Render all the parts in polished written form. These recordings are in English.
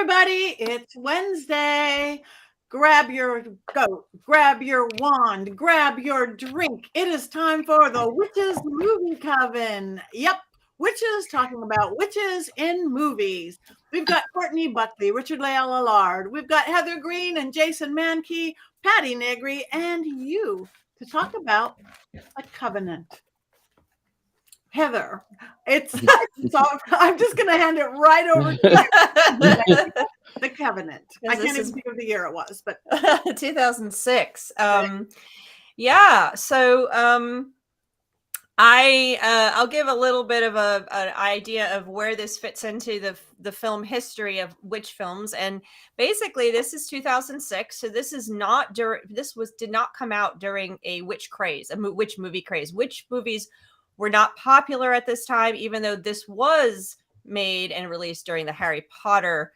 everybody, it's Wednesday. Grab your goat, grab your wand, grab your drink. It is time for the Witches Movie Coven. Yep, witches talking about witches in movies. We've got Courtney Buckley, Richard-Lael Lillard. We've got Heather Greene and Jason Mankey, Patti Negri, and you to talk about a covenant. Heather, I'm just going to hand it right over to you. The Covenant. I can't even think of the year it was, but 2006. Yeah. So I'll give a little bit of an idea of where this fits into the film history of witch films, and basically this is 2006. So this is not did not come out during a witch craze, a witch movie craze. Witch movies were not popular at this time, even though this was made and released during the Harry Potter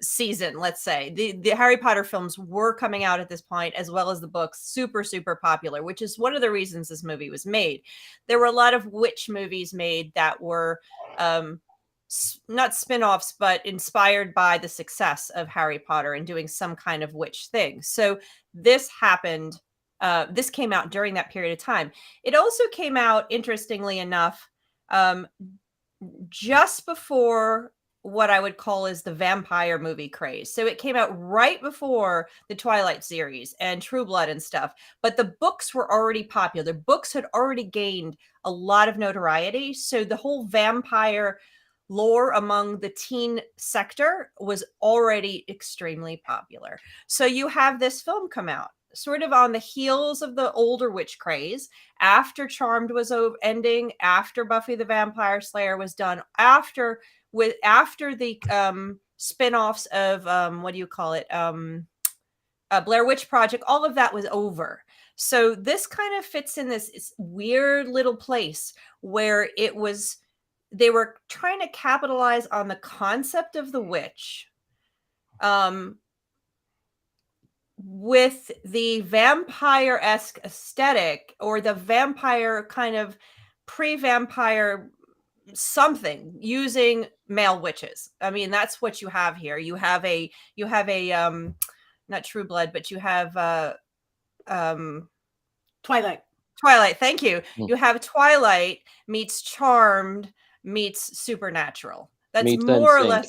season. Let's say the Harry Potter films were coming out at this point, as well as the books, super popular, which is one of the reasons this movie was made. There were a lot of witch movies made that were not spin-offs, but inspired by the success of Harry Potter and doing some kind of witch thing. So this happened. This came out during that period of time. It also came out, interestingly enough, just before what I would call is the vampire movie craze. So it came out right before the Twilight series and True Blood and stuff. But the books were already popular. The books had already gained a lot of notoriety. So the whole vampire lore among the teen sector was already extremely popular. So you have this film come out sort of on the heels of the older witch craze, after Charmed was ending, after Buffy the Vampire Slayer was done, after the spin-offs of what do you call it, Blair Witch Project, all of that was over. So this kind of fits in this weird little place where they were trying to capitalize on the concept of the witch, with the vampire-esque aesthetic, or the vampire kind of pre-vampire something, using male witches. I mean, that's what you have here. You have a not True Blood, but you have Twilight. Thank you. You have Twilight meets Charmed meets Supernatural. That's meets more or less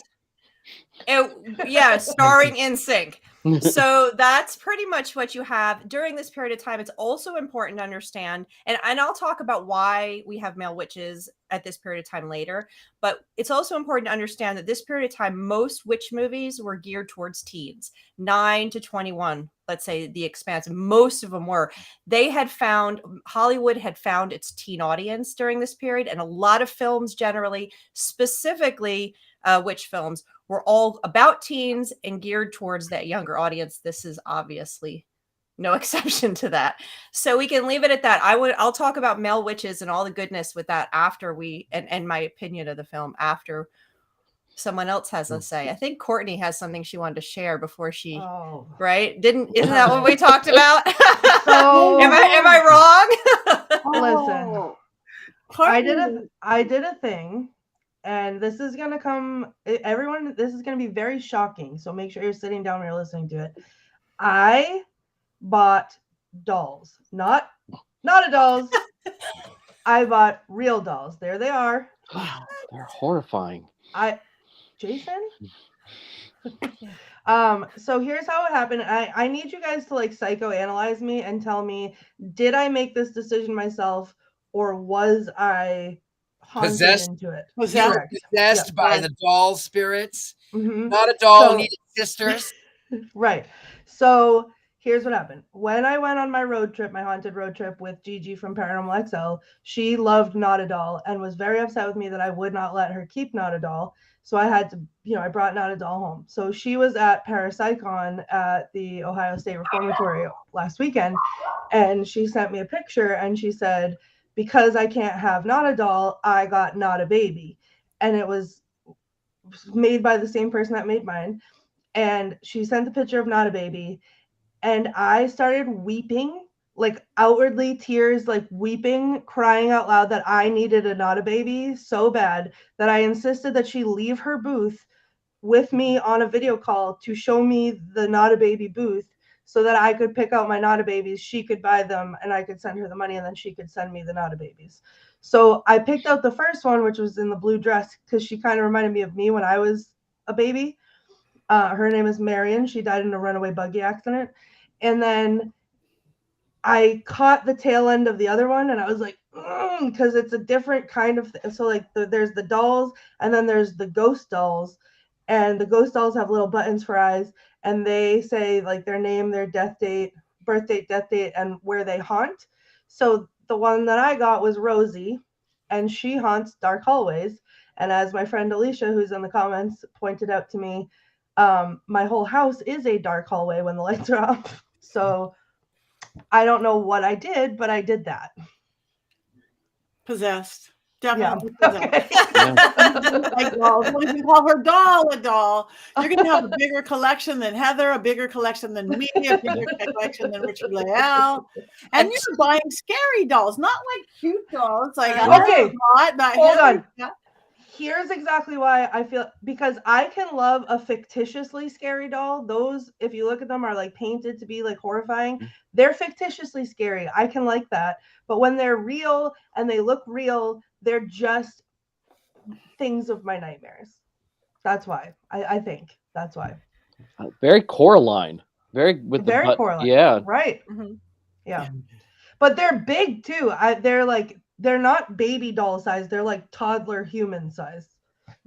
starring NSYNC. So that's pretty much what you have during this period of time. It's also important to understand, and I'll talk about why we have male witches at this period of time later, but it's also important to understand that this period of time, most witch movies were geared towards teens, 9 to 21, let's say The Expanse. Most of them were. Hollywood had found its teen audience during this period, and a lot of films generally, specifically witch films, were all about teens and geared towards that younger audience. This is obviously no exception to that. So we can leave it at that. I'll talk about male witches and all the goodness with that after and my opinion of the film after someone else has a say. I think Courtney has something she wanted to share before she, right? Isn't that what we talked about? So, am I wrong? Listen, I did a thing. And this is going to this is going to be very shocking. So make sure you're sitting down when you're listening to it. I bought dolls, not dolls. I bought real dolls. There they are. They're horrifying. Jason? So here's how it happened. I need you guys to psychoanalyze me and tell me, did I make this decision myself, or was I possessed into it? Possessed by the doll spirits. Mm-hmm. Not a doll needed sisters. Right. So here's what happened. When I went on my haunted road trip with Gigi from Paranormal XL, she loved Not a Doll and was very upset with me that I would not let her keep Not a Doll. So I had to, I brought Not a Doll home. So she was at Parapsychon at the Ohio State Reformatory last weekend, and she sent me a picture and she said, because I can't have Not a Doll, I got Not a Baby. And it was made by the same person that made mine. And she sent the picture of Not a Baby. And I started weeping, outwardly tears, weeping, crying out loud that I needed a Not a Baby so bad that I insisted that she leave her booth with me on a video call to show me the Not a Baby booth so that I could pick out my Not a Babies. She could buy them and I could send her the money, and then she could send me the Not a Babies. So I picked out the first one, which was in the blue dress, because she kind of reminded me of me when I was a baby. Her name is Marion. She died in a runaway buggy accident. And then I caught the tail end of the other one, and I was like, because it's a different kind of so like there's the dolls, and then there's the ghost dolls, and the ghost dolls have little buttons for eyes, and they say like their name, their death date, birth date, death date, and where they haunt. So the one that I got was Rosie, and she haunts dark hallways. And as my friend Alicia, who's in the comments, pointed out to me, my whole house is a dark hallway when the lights are off. So I don't know what I did, but I did that. Possessed. Definitely Okay. like dolls. What if you call her doll a doll? You're going to have a bigger collection than Heather, a bigger collection than me, a bigger collection than Richard-Lael. And you're buying scary dolls, not like cute dolls. Like, okay, hold on. Yeah. Here's exactly why I feel, because I can love a fictitiously scary doll. Those, if you look at them, are like painted to be like horrifying. They're fictitiously scary. I can like that. But when they're real and they look real, they're just things of my nightmares. That's why. I think that's why. Very Coraline. Very Coraline. Yeah. Right. Mm-hmm. Yeah. But they're big too. They're not baby doll size. They're like toddler human size.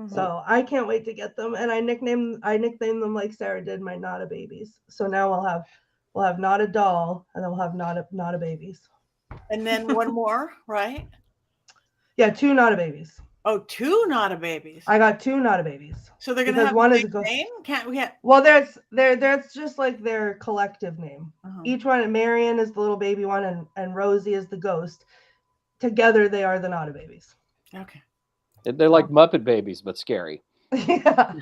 Mm-hmm. So I can't wait to get them. And I nicknamed them like Sarah did my Not a Babies. So now we'll have Not a Doll, and then we'll have Not a Babies. And then one more, right? Yeah, 2 Not a Babies. Oh, 2 Not a Babies. I got 2 Not a Babies. So they're gonna have one is a name? Can't we have? Well, that's just like their collective name. Uh-huh. Each one, Marion is the little baby one, and Rosie is the ghost. Together, they are the Not a Babies. Okay. They're like Muppet Babies, but scary. Yeah.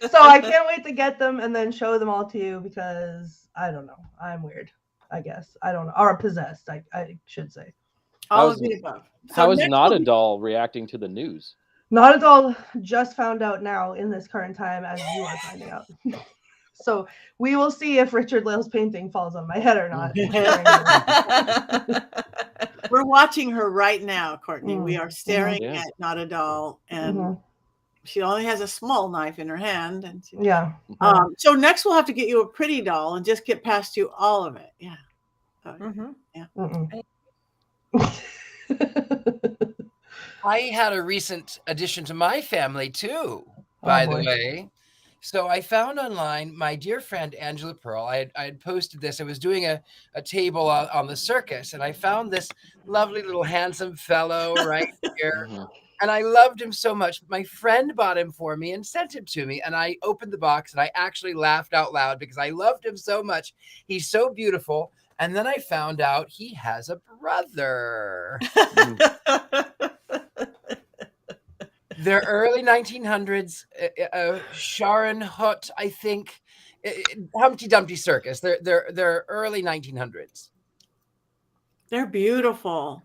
So I can't wait to get them and then show them all to you, because I don't know. I'm weird, I guess. I don't know. Or possessed, I should say. All of the above. How is Not a Doll reacting to the news? Not a Doll just found out now in this current time as you are finding out. So we will see if Richard-Lael's painting falls on my head or not. We're watching her right now, Courtney. We are staring at Not a Doll, and she only has a small knife in her hand. And so next we'll have to get you a pretty doll and just get past you all of it. Yeah. I had a recent addition to my family too, by the way. So I found online my dear friend Angela Pearl. I had posted this. I was doing a table on the circus, and I found this lovely little handsome fellow right here. And I loved him so much. My friend bought him for me and sent him to me. And I opened the box and I actually laughed out loud because I loved him so much. He's so beautiful. And then I found out he has a brother. They're early 1900s, Sharon Hutt, I think, Humpty Dumpty Circus. They're early 1900s. They're beautiful.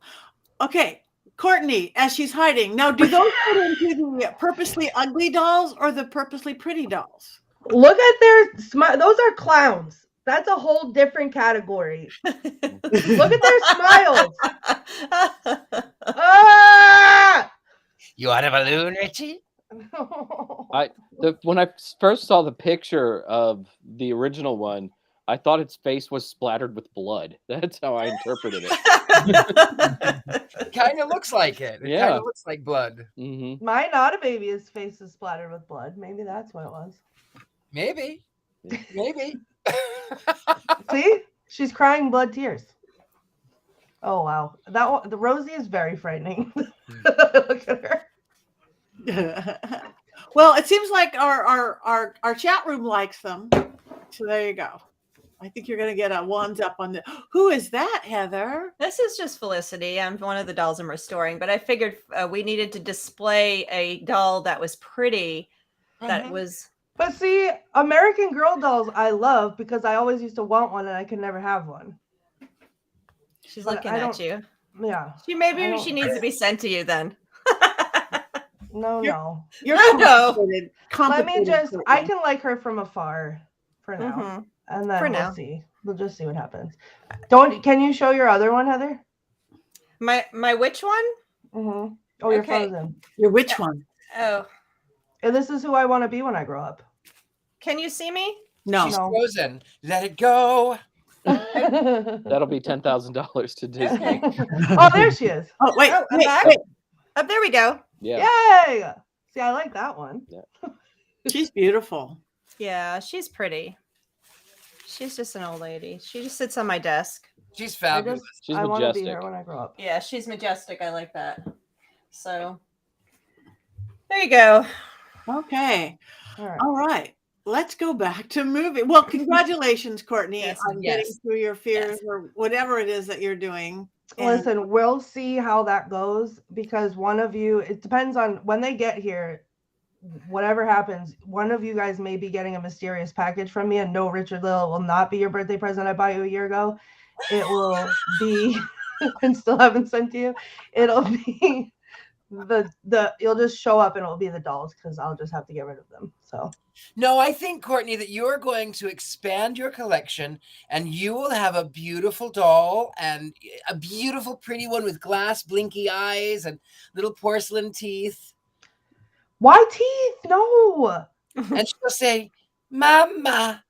Okay, Courtney, as she's hiding now, do those go into the purposely ugly dolls or the purposely pretty dolls? Look at their smile. Those are clowns. That's a whole different category. Look at their smiles. Ah! You want a balloon, Richie? When I first saw the picture of the original one, I thought its face was splattered with blood. That's how I interpreted it. Kind of looks like it. It kind of looks like blood. Mm-hmm. My Not a Baby's face is splattered with blood. Maybe that's what it was. Maybe. See? She's crying blood tears. Oh, wow. The Rosie is very frightening. Look at her. Well, it seems like our chat room likes them. So there you go. I think you're going to get a ones up on the. Who is that, Heather? This is just Felicity. I'm one of the dolls I'm restoring, but I figured we needed to display a doll that was pretty. That was. But see, American Girl dolls I love because I always used to want one and I could never have one. She's looking at you. Yeah. Maybe she needs to be sent to you then. No. You're No. complicated. Let me just. I Courtney. can like her from afar for now, Mhm. and then For we'll now. see. We'll just see what happens. Can you show your other one, Heather? My which one? Mm-hmm. Oh, you're Okay. frozen. You're which one? Oh, And this is who I want to be when I grow up. can you see me? No. She's frozen. Let it go. That'll be $10,000 to Disney. Oh, there she is. Oh, wait. Oh, I'm wait, back. wait. Oh, there we go. Yeah. Yay! See, I like that one. She's beautiful. Yeah, she's pretty. She's just an old lady. She just sits on my desk. She's fabulous. She's I want to be majestic. her when I grow up. Yeah, she's majestic. I like that. So there you go. Okay. All right. All right. Let's go back to movie. Well, congratulations, Courtney, Yes, on getting yes, through your fears or whatever it is that you're doing. And Listen, we'll see how that goes because one of you, it depends on when they get here, whatever happens, one of you guys may be getting a mysterious package from me, and no, Richard-Lael will not be your birthday present I bought you a year ago. It will be, and still haven't sent to you. It'll be you'll just show up and it'll be the dolls because I'll just have to get rid of them. So No, I think, Courtney, that you're going to expand your collection and you will have a beautiful doll and a beautiful, pretty one with glass, blinky eyes and little porcelain teeth. why teeth? No. And she'll say, Mama,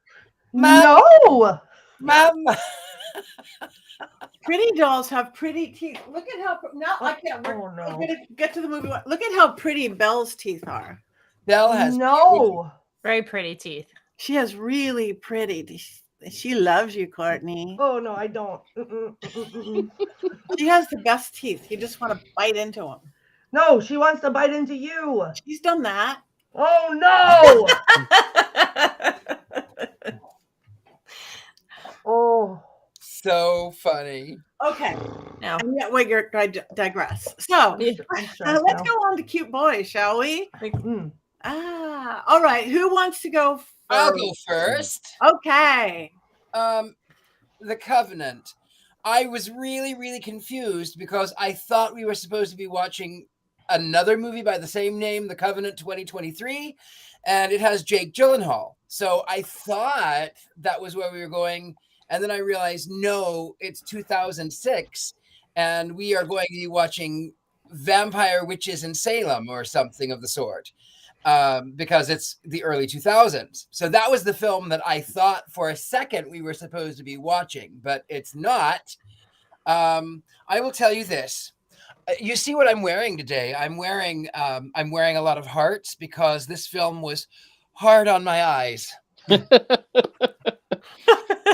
No. Mama. pretty dolls have pretty teeth. Look at how now I can't. Oh, no. We're gonna get to the movie. Look at how pretty Belle's teeth are. Belle has No. Very pretty teeth. She has really pretty. She loves you, Courtney. Oh no, I don't. Mm-mm. She has the best teeth. You just want to bite into them. No, she wants to bite into you. She's done that. Oh no. Oh. so funny. Okay. No. And yet, wait, I digress. So let's go on to cute boys, shall we? Mm. All right. Who wants to go first? I'll go first. Okay. The Covenant. I was really, really confused because I thought we were supposed to be watching another movie by the same name, The Covenant 2023, and it has Jake Gyllenhaal. So I thought that was where we were going. And then I realized, no, it's 2006, and we are going to be watching Vampire Witches in Salem or something of the sort, because it's the early 2000s. So that was the film that I thought for a second we were supposed to be watching, but it's not. I will tell you this. You see what I'm wearing today? I'm wearing a lot of hearts because this film was hard on my eyes.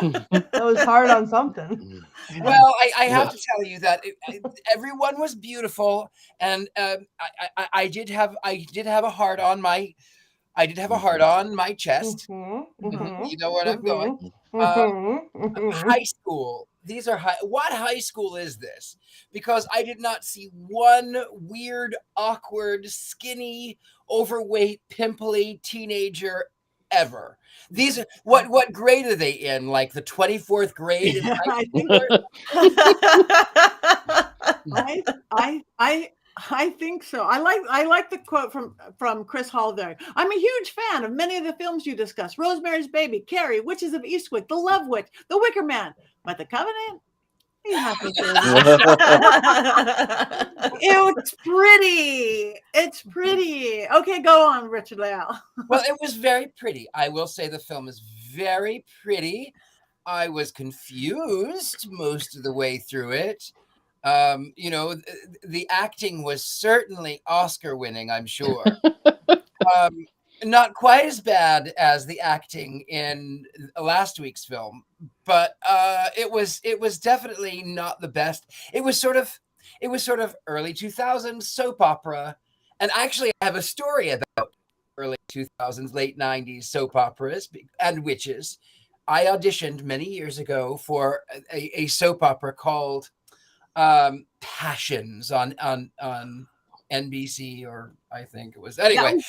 That was hard on something. Well, I have to tell you that everyone was beautiful, and I did have a heart on my chest. Mm-hmm. You know where I'm going. High school. These are what high school is this? Because I did not see one weird, awkward, skinny, overweight, pimply teenager ever. These are what grade are they in? Like the 24th grade? In high I think so. I like the quote from Chris Hall there. I'm a huge fan of many of the films you discussed: Rosemary's Baby, Carrie, Witches of Eastwick, The Love Witch, The Wicker Man. But The Covenant, it's pretty. It's pretty. Okay, go on, Richard-Lael. Well, it was very pretty. I will say the film is very pretty. I was confused most of the way through it. The acting was certainly Oscar winning, I'm sure. Not quite as bad as the acting in last week's film, but it was definitely not the best. It was sort of early 2000s soap opera, and actually I have a story about early 2000s, late 90s soap operas and witches. I auditioned many years ago for a soap opera called Passions on NBC, or I think it was anyway. Yeah.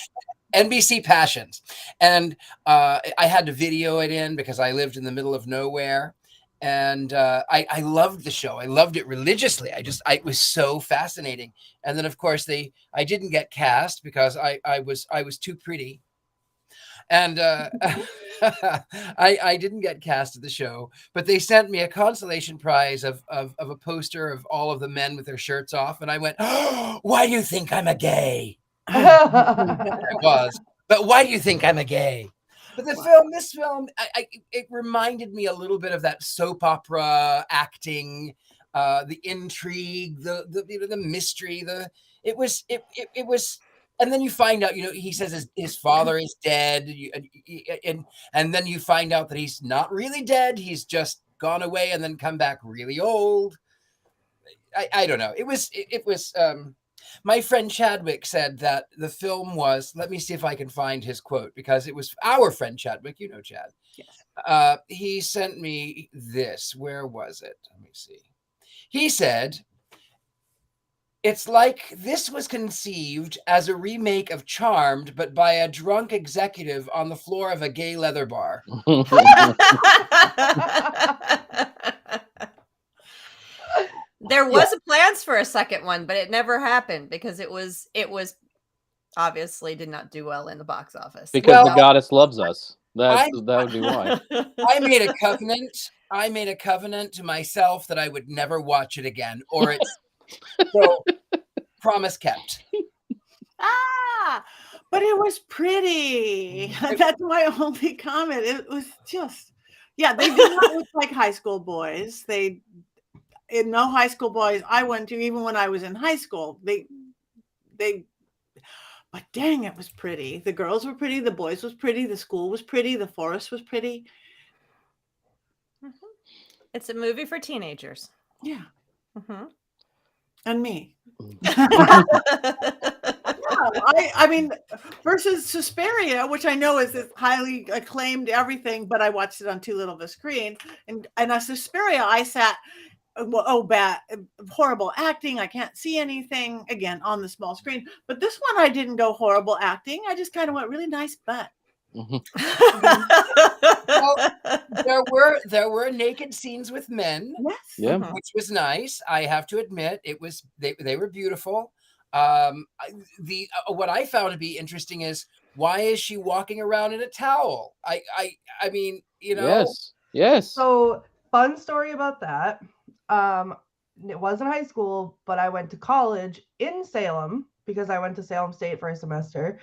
NBC Passions. And I had to video it in because I lived in the middle of nowhere. And I loved the show. I loved it religiously. It was so fascinating. And then of course I didn't get cast because I was too pretty. And I didn't get cast at the show, but they sent me a consolation prize of a poster of all of the men with their shirts off. And I went, oh, why do you think I'm a gay? I was, but why do you think I'm a gay? But this film, it reminded me a little bit of that soap opera acting, the intrigue, the mystery, it was, and then you find out, he says his father is dead, and then you find out that he's not really dead. He's just gone away and then come back really old. I don't know. It was. My friend Chadwick said that the film was. Let me see if I can find his quote, because it was our friend Chadwick. You know Chad. Yes. He sent me this. Where was it? Let me see. He said, it's like this was conceived as a remake of Charmed, but by a drunk executive on the floor of a gay leather bar. There was a plans for a second one, but it never happened because it was obviously did not do well in the box office. Because the goddess loves us. That would be why. I made a covenant. I made a covenant to myself that I would never watch it again, or it's so promise kept. But it was pretty. That's my only comment. It was just, they did not look like high school boys. No high school boys I went to, even when I was in high school, but dang, it was pretty. The girls were pretty, the boys was pretty, the school was pretty, the forest was pretty. It's a movie for teenagers. Yeah. Mm-hmm. And me. I mean, versus Suspiria, which I know is this highly acclaimed everything, but I watched it on too little of a screen. And a Suspiria, I sat, bad, horrible acting. I can't see anything, again, on the small screen. But this one, I didn't go horrible acting. I just kind of went really nice butt. Well, there were naked scenes with men, yes, which was nice. I have to admit, they were beautiful. What I found to be interesting is, why is she walking around in a towel? I mean, Yes. So, fun story about that. It wasn't high school, but I went to college in Salem because I went to Salem State for a semester.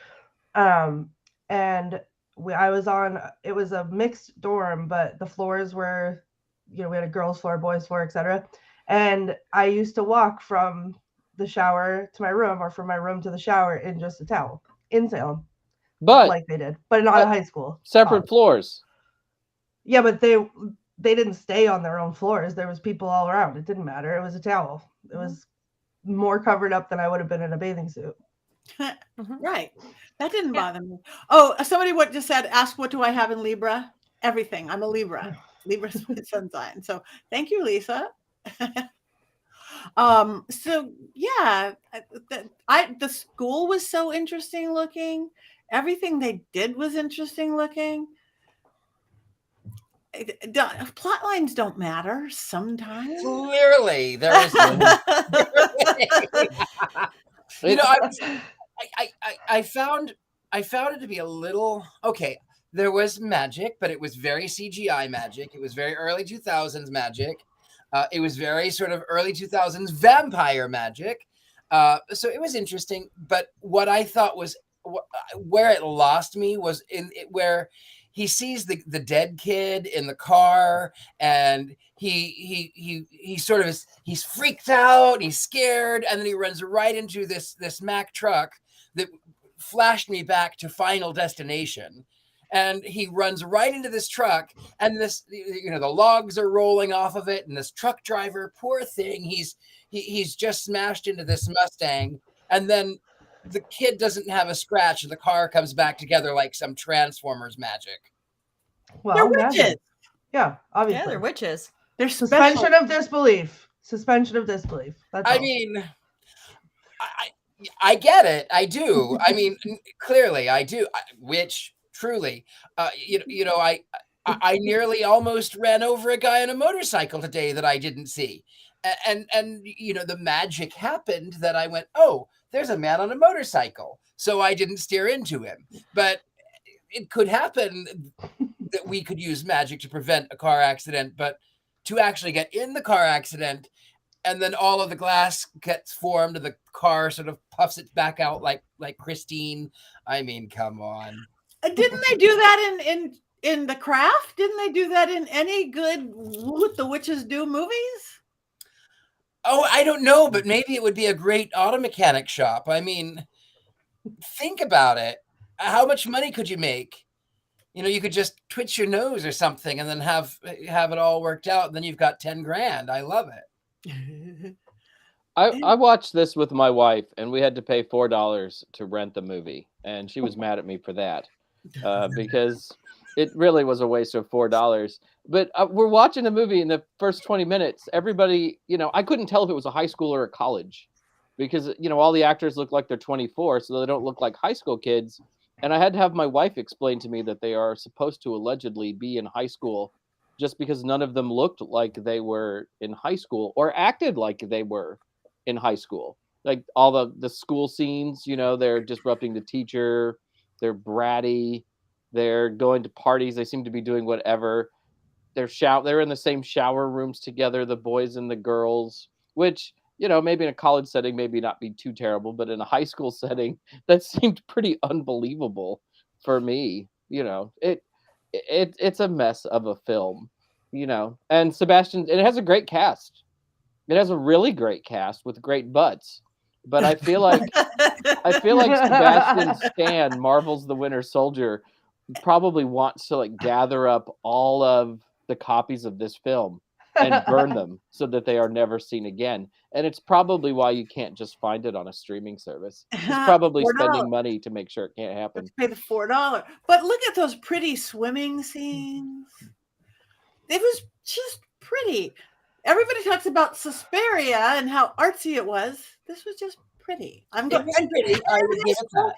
And it was a mixed dorm, but the floors were, we had a girls' floor, boys' floor, etc. And I used to walk from the shower to my room, or from my room to the shower, in just a towel in Salem, but like they did, but not at high school. Separate floors. Yeah, but they didn't stay on their own floors. There was people all around. It didn't matter. It was a towel. It was more covered up than I would have been in a bathing suit. Right. That didn't bother me. Oh, somebody just said, ask what do I have in Libra? Everything. I'm a Libra. Libra's my sun sign. So thank you, Lisa. So yeah, the school was so interesting looking. Everything they did was interesting looking. Plot lines don't matter sometimes. Clearly, there was. I found it to be a little okay. There was magic, but it was very CGI magic. It was very early 2000s magic. It was very sort of early 2000s vampire magic. So it was interesting. But what I thought was where it lost me was where he sees the dead kid in the car, and he sort of he's freaked out, he's scared, and then he runs right into this Mack truck that flashed me back to Final Destination. And he runs right into this truck, and the logs are rolling off of it, and this truck driver, poor thing, he's just smashed into this Mustang, and then the kid doesn't have a scratch, and the car comes back together like some Transformers magic. Well, they're witches. Magic. Yeah, obviously. Yeah, they're witches. They're suspension of disbelief. Suspension of disbelief. That's all. Mean, I get it. I do. I mean, clearly, I do. Which truly, I nearly almost ran over a guy on a motorcycle today that I didn't see. And the magic happened that I went, oh, there's a man on a motorcycle. So I didn't steer into him. But it could happen that we could use magic to prevent a car accident, but to actually get in the car accident and then all of the glass gets formed and the car sort of puffs it back out like Christine. I mean, come on. Didn't they do that in The Craft? Didn't they do that in any good What the Witches Do movies? Oh, I don't know, but maybe it would be a great auto mechanic shop. I mean, think about it. How much money could you make? You could just twitch your nose or something and then have it all worked out. And then you've got 10 grand. I love it. I watched this with my wife, and we had to pay $4 to rent the movie, and she was mad at me for that because it really was a waste of $4. But we're watching the movie in the first 20 minutes. Everybody, I couldn't tell if it was a high school or a college because, all the actors look like they're 24, so they don't look like high school kids. And I had to have my wife explain to me that they are supposed to allegedly be in high school just because none of them looked like they were in high school or acted like they were in high school. Like all the school scenes, they're disrupting the teacher, they're bratty, they're going to parties, they seem to be doing whatever. They're in the same shower rooms together, the boys and the girls, which, maybe in a college setting, maybe not be too terrible, but in a high school setting, that seemed pretty unbelievable for me. It's a mess of a film, and Sebastian, it has a great cast. It has a really great cast with great butts, but I feel like Sebastian Stan, Marvel's The Winter Soldier, probably wants to gather up all of the copies of this film and burn them so that they are never seen again. And it's probably why you can't just find it on a streaming service. He's probably spending money to make sure it can't happen. Let's pay the $4. But look at those pretty swimming scenes. It was just pretty. Everybody talks about Suspiria and how artsy it was. This was just pretty. Pretty. I would give it that.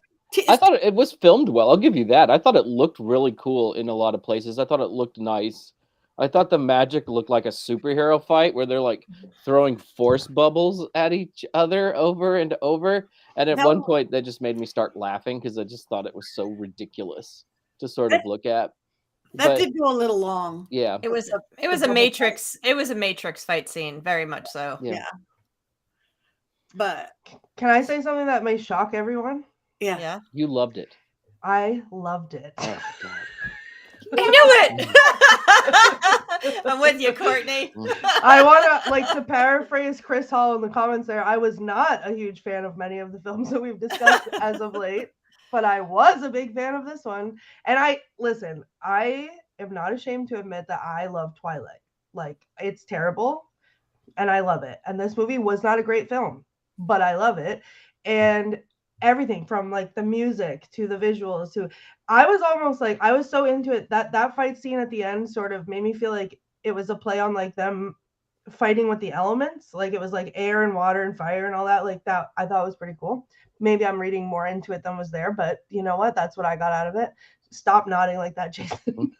I thought it was filmed well. I'll give you that. I thought it looked really cool in a lot of places. I thought it looked nice. I thought the magic looked like a superhero fight where they're throwing force bubbles at each other over and over. And at one point, that just made me start laughing because I just thought it was so ridiculous to sort of look at. That did go a little long. Yeah. It was a Matrix. It was a Matrix fight scene, very much so. Yeah. But can I say something that may shock everyone? Yeah. You loved it. I loved it. Oh, God. I knew it. I'm with you, Courtney. I want to paraphrase Chris Hall in the comments there. I was not a huge fan of many of the films that we've discussed as of late, but I was a big fan of this one. And I am not ashamed to admit that I love Twilight. It's terrible and I love it. And this movie was not a great film, but I love it. And everything from the music to the visuals to I was almost I was so into it that fight scene at the end sort of made me feel like it was a play on them fighting with the elements. It was air and water and fire and all that. That I thought was pretty cool. Maybe I'm reading more into it than was there, but you know what? That's what I got out of it. Stop nodding like that, Jason.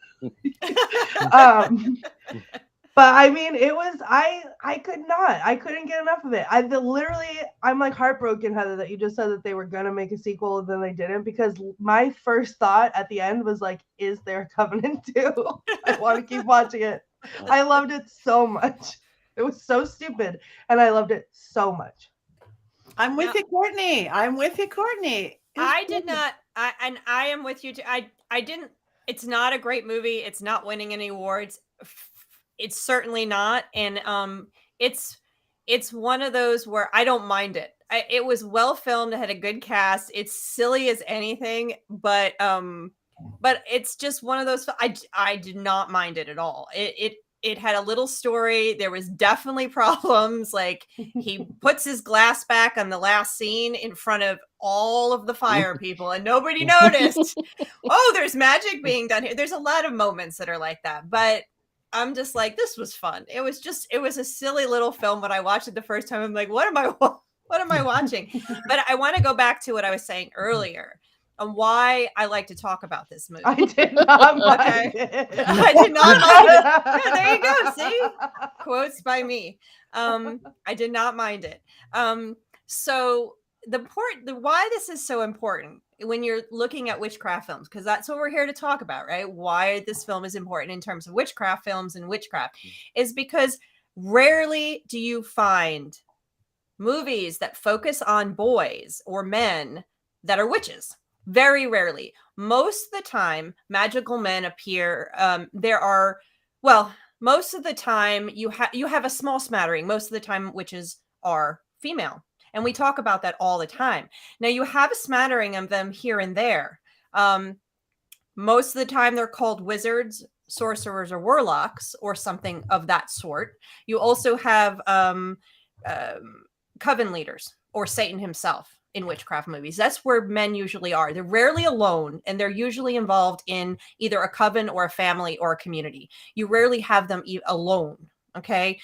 But I mean, it was, I couldn't get enough of it. I'm heartbroken, Heather, that you just said that they were going to make a sequel and then they didn't, because my first thought at the end was is there a Covenant 2? I want to keep watching it. I loved it so much. It was so stupid and I loved it so much. I'm with you, Courtney. I did not. I am with you too. I didn't, it's not a great movie. It's not winning any awards. It's certainly not. And it's one of those where I don't mind it. It was well filmed. It had a good cast. It's silly as anything, but it's just one of those. I did not mind it at all. It had a little story. There was definitely problems. He puts his glass back on the last scene in front of all of the fire people and nobody noticed. Oh, there's magic being done here. There's a lot of moments that are like that, but I'm just this was fun. It was a silly little film. When I watched it the first time, I'm what am I watching? But I want to go back to what I was saying earlier. on why I like to talk about this movie. I did not mind Okay. it. I did not mind it. Yeah, there you go. See? Quotes by me. I did not mind it. So the why this is so important when you're looking at witchcraft films, because that's what we're here to talk about, right? Why this film is important in terms of witchcraft films and witchcraft is because rarely do you find movies that focus on boys or men that are witches. Very rarely. Most of the time, magical men appear. Most of the time you have a small smattering. Most of the time, witches are female, and we talk about that all the time. Now, you have a smattering of them here and there. Most of the time, they're called wizards, sorcerers, or warlocks, or something of that sort. You also have coven leaders or Satan himself in witchcraft movies. That's where men usually are. They're rarely alone, and they're usually involved in either a coven or a family or a community. You rarely have them alone. Okay.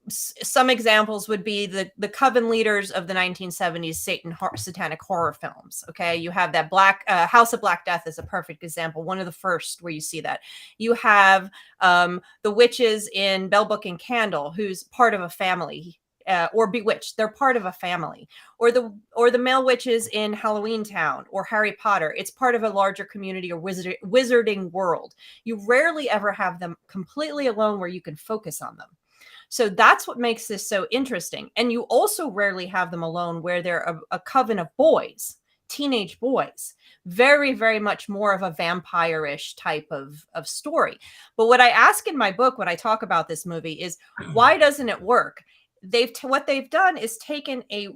Some examples would be the coven leaders of the 1970s satanic horror films. Okay, you have that House of Black Death is a perfect example, one of the first where you see that. You have the witches in Bell Book and Candle, who's part of a family. Or Bewitched, they're part of a family, or the male witches in Halloween Town or Harry Potter. It's part of a larger community or wizarding world. You rarely ever have them completely alone where you can focus on them. So that's what makes this so interesting. And you also rarely have them alone where they're a coven of boys, teenage boys. Very, very much more of a vampire-ish type of story. But what I ask in my book when I talk about this movie is, why doesn't it work? What they've done is taken a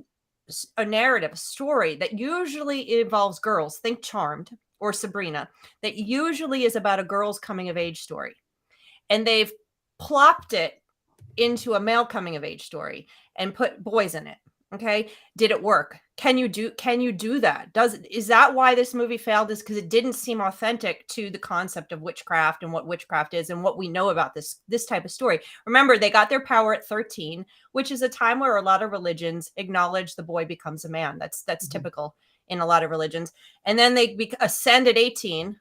narrative, a story that usually involves girls, think Charmed or Sabrina, that usually is about a girl's coming of age story. And they've plopped it into a male coming of age story and put boys in it. Okay. Did it work? Can you do that? Is that why this movie failed? Is because it didn't seem authentic to the concept of witchcraft and what witchcraft is and what we know about this type of story. Remember, they got their power at 13, which is a time where a lot of religions acknowledge the boy becomes a man. That's typical in a lot of religions. And then they ascend at 18,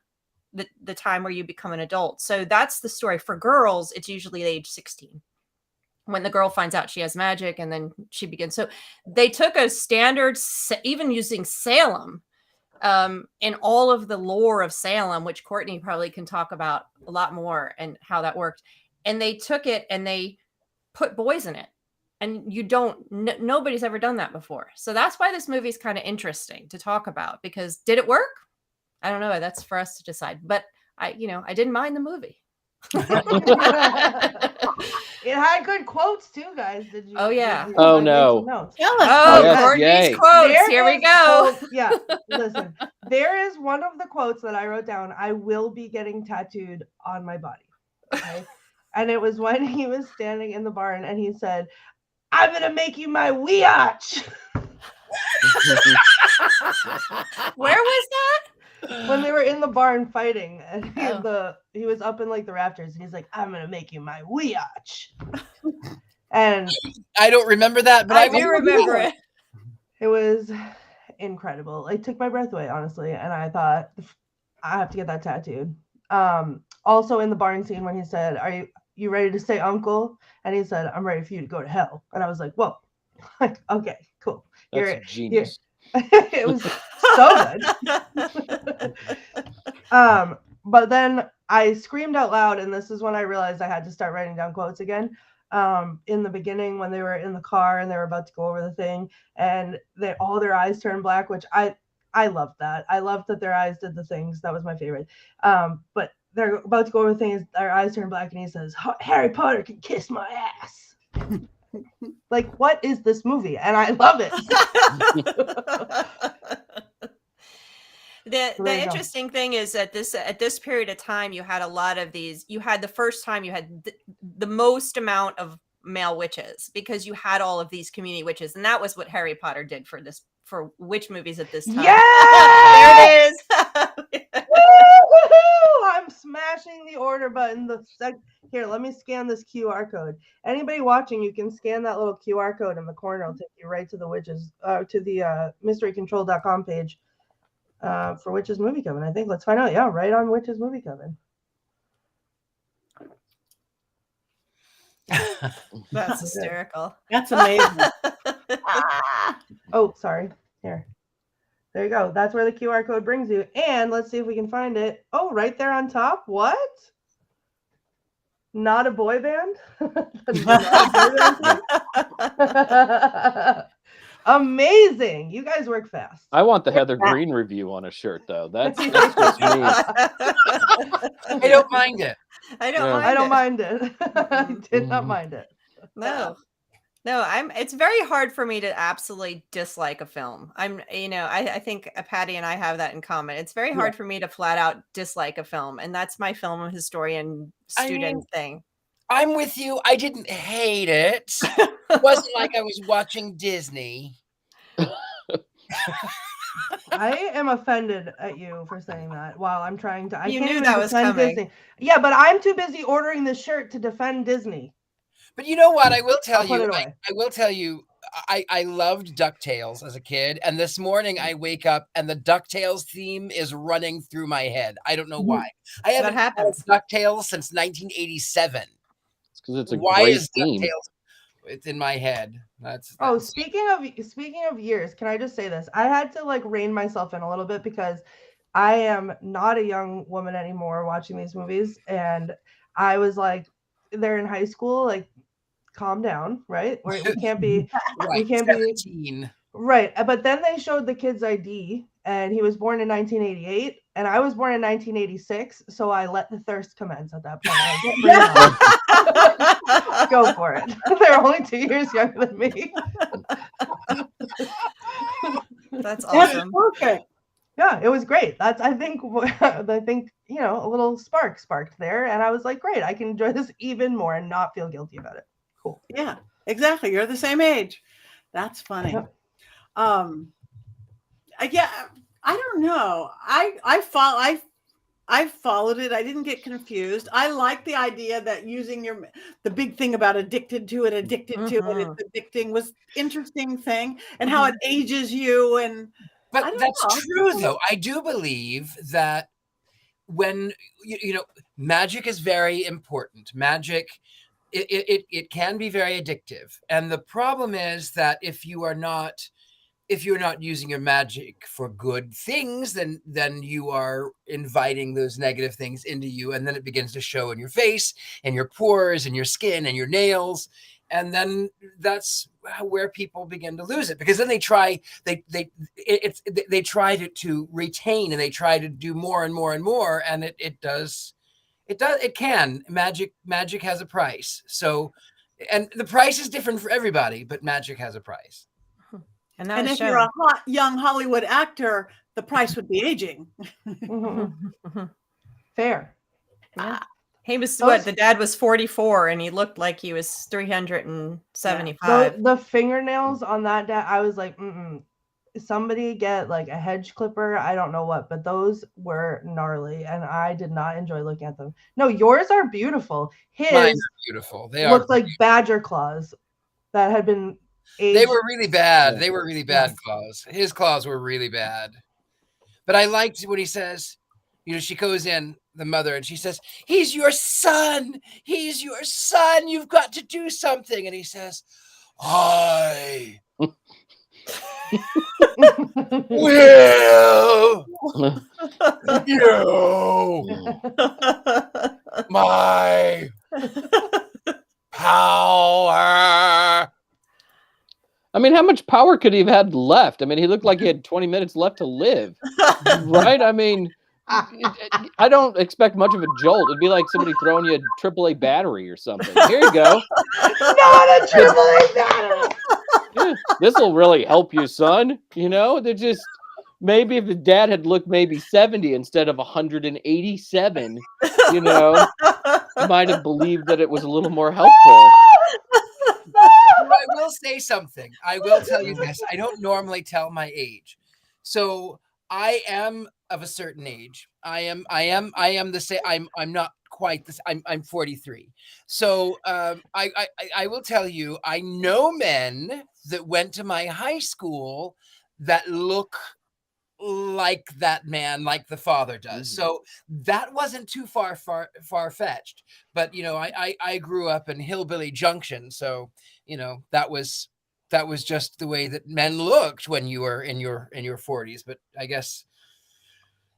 the time where you become an adult. So that's the story. For girls, it's usually age 16. When the girl finds out she has magic, and then she begins. So they took a standard, even using Salem, and all of the lore of Salem, which Courtney probably can talk about a lot more and how that worked. And they took it and they put boys in it. And nobody's ever done that before. So that's why this movie is kind of interesting to talk about, because did it work? I don't know. That's for us to decide. But I didn't mind the movie. It had good quotes too, guys. Did you? Oh yeah. Oh no. Tell us. Oh, yes, Courtney's yay. quotes. Here we go. Yeah, listen. There is one of the quotes that I wrote down. I will be getting tattooed on my body. Okay, and it was when he was standing in the barn and he said, "I'm gonna make you my weeach." Where was that? When they were in the barn fighting, and he was up in like the rafters, and he's like, "I'm gonna make you my weeach." And I don't remember that, but I do remember it. It was incredible. It took my breath away, honestly. And I thought, I have to get that tattooed. Also in the barn scene when he said, "Are you ready to say uncle?" And he said, "I'm ready for you to go to hell." And I was like, whoa. Like, okay, cool. That's genius. It was so good. But then I screamed out loud, and this is when I realized I had to start writing down quotes again. In the beginning, when they were in the car and they were about to go over the thing, and all their eyes turned black, which I loved that. I loved that their eyes did the things. That was my favorite. But they're about to go over the things, their eyes turn black, and he says, "Harry Potter can kiss my ass." Like, what is this movie? And I love it. The interesting thing is that at this period of time, you had a lot of these. You had the first time you had the most amount of male witches, because you had all of these community witches, and that was what Harry Potter did for witch movies at this time. Yeah, there it is. Woo-hoo! I'm smashing the order button. Here, let me scan this QR code. Anybody watching, you can scan that little QR code in the corner. It'll take you right to the witches, to the mysterycontrol.com page. for Witches Movie Coven. I think. Let's find out. Yeah, right on Witches Movie Coven. That's hysterical. That's amazing. Ah! Oh, sorry. Here. There you go. That's where the QR code brings you. And let's see if we can find it. Oh, right there on top. What? Not a boy band? Amazing. You guys work fast. I want the Heather Greene review on a shirt, though. That's just me. I don't mind it. I don't Yeah. mind I don't it. mind it. I did not mind it. No. It's very hard for me to absolutely dislike a film. I think Patti and I have that in common. It's very hard for me to flat out dislike a film. And that's my film historian student thing. I'm with you. I didn't hate it. It wasn't like I was watching Disney. I am offended at you for saying that while I'm trying to. You can't knew even that was defend coming. Disney. Yeah, but I'm too busy ordering this shirt to defend Disney. But you know what? I will tell I'll put you. it away. I will tell you. I loved DuckTales as a kid, and this morning I wake up and the DuckTales theme is running through my head. I don't know why. I haven't had DuckTales since 1987. It's because it's a Why great is theme. DuckTales? It's in my head. That's Speaking of years, can I just say this? I had to like rein myself in a little bit because I am not a young woman anymore watching these movies, and I was like, they're in high school, like, calm down, right? We can't be, right, we can't 17. be right. But then they showed the kid's ID, and he was born in 1988, and I was born in 1986, so I let the thirst commence at that point. Go for it. They're only 2 years younger than me. That's awesome. Perfect. Yeah, it was great. I think a little spark sparked there, and I was like, great, I can enjoy this even more and not feel guilty about it. Cool. Yeah, exactly. You're the same age. That's funny. Yeah. Yeah, I don't know. I followed it. I didn't get confused. I like the idea that using the big thing about addicted to it, it's addicting was interesting thing, and how it ages you. And but that's true, though. I do believe that when magic is very important. Magic, it can be very addictive, and the problem is that if you're not using your magic for good things, then you are inviting those negative things into you, and then it begins to show in your face and your pores and your skin and your nails, and then that's where people begin to lose it, because then they try to retain, and they try to do more and more and more, and it can. Magic has a price. So, and the price is different for everybody, but magic has a price. And if you're a hot young Hollywood actor, the price would be aging. Fair. Yeah. He was the dad was 44 and he looked like he was 375. The fingernails on that dad, I was like, somebody get like a hedge clipper. I don't know what, but those were gnarly and I did not enjoy looking at them. No, yours are beautiful. His Mine are beautiful. They looked like badger claws that had been aged. They were really bad. They were really bad claws. His claws were really bad. But I liked when he says, she goes in, the mother, and she says, he's your son. He's your son. You've got to do something. And he says, I will you my power. I mean, how much power could he have had left? I mean, he looked like he had 20 minutes left to live, right? I mean, I don't expect much of a jolt. It'd be like somebody throwing you a AAA battery or something. Here you go. Not a AAA battery. Yeah, this will really help you, son. They're just, maybe if the dad had looked maybe 70 instead of 187, I might have believed that it was a little more helpful. I will say something. I will tell you this. I don't normally tell my age. So I am of a certain age. I am the same. I'm not quite this. I'm 43. So I will tell you, I know men that went to my high school that look like that man, like the father does. So that wasn't too far fetched. But I grew up in Hillbilly Junction, so that was just the way that men looked when you were in your 40s. But I guess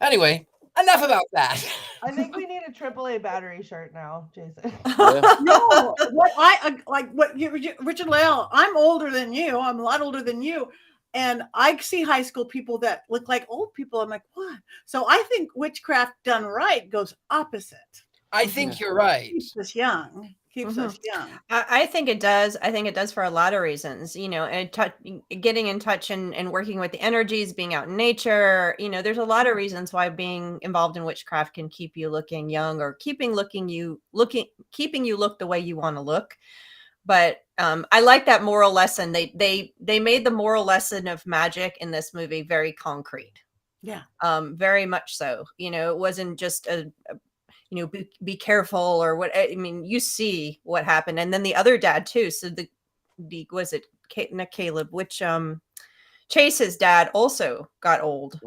anyway, enough about that. I think we need a AAA battery shirt now, Jason. No, Richard-Lael, I'm older than you. I'm a lot older than you. And I see high school people that look like old people. I'm like, what? So I think witchcraft done right goes opposite. I think you're right. Keeps us young. Keeps us young. I think it does. I think it does for a lot of reasons, and getting in touch and working with the energies, being out in nature. There's a lot of reasons why being involved in witchcraft can keep you looking young, or keeping you look the way you want to look. But I like that moral lesson. They made the moral lesson of magic in this movie very concrete. Yeah. Very much so. It wasn't just be careful or what. I mean, you see what happened. And then the other dad too. So was it not Caleb, which Chase's dad also got old,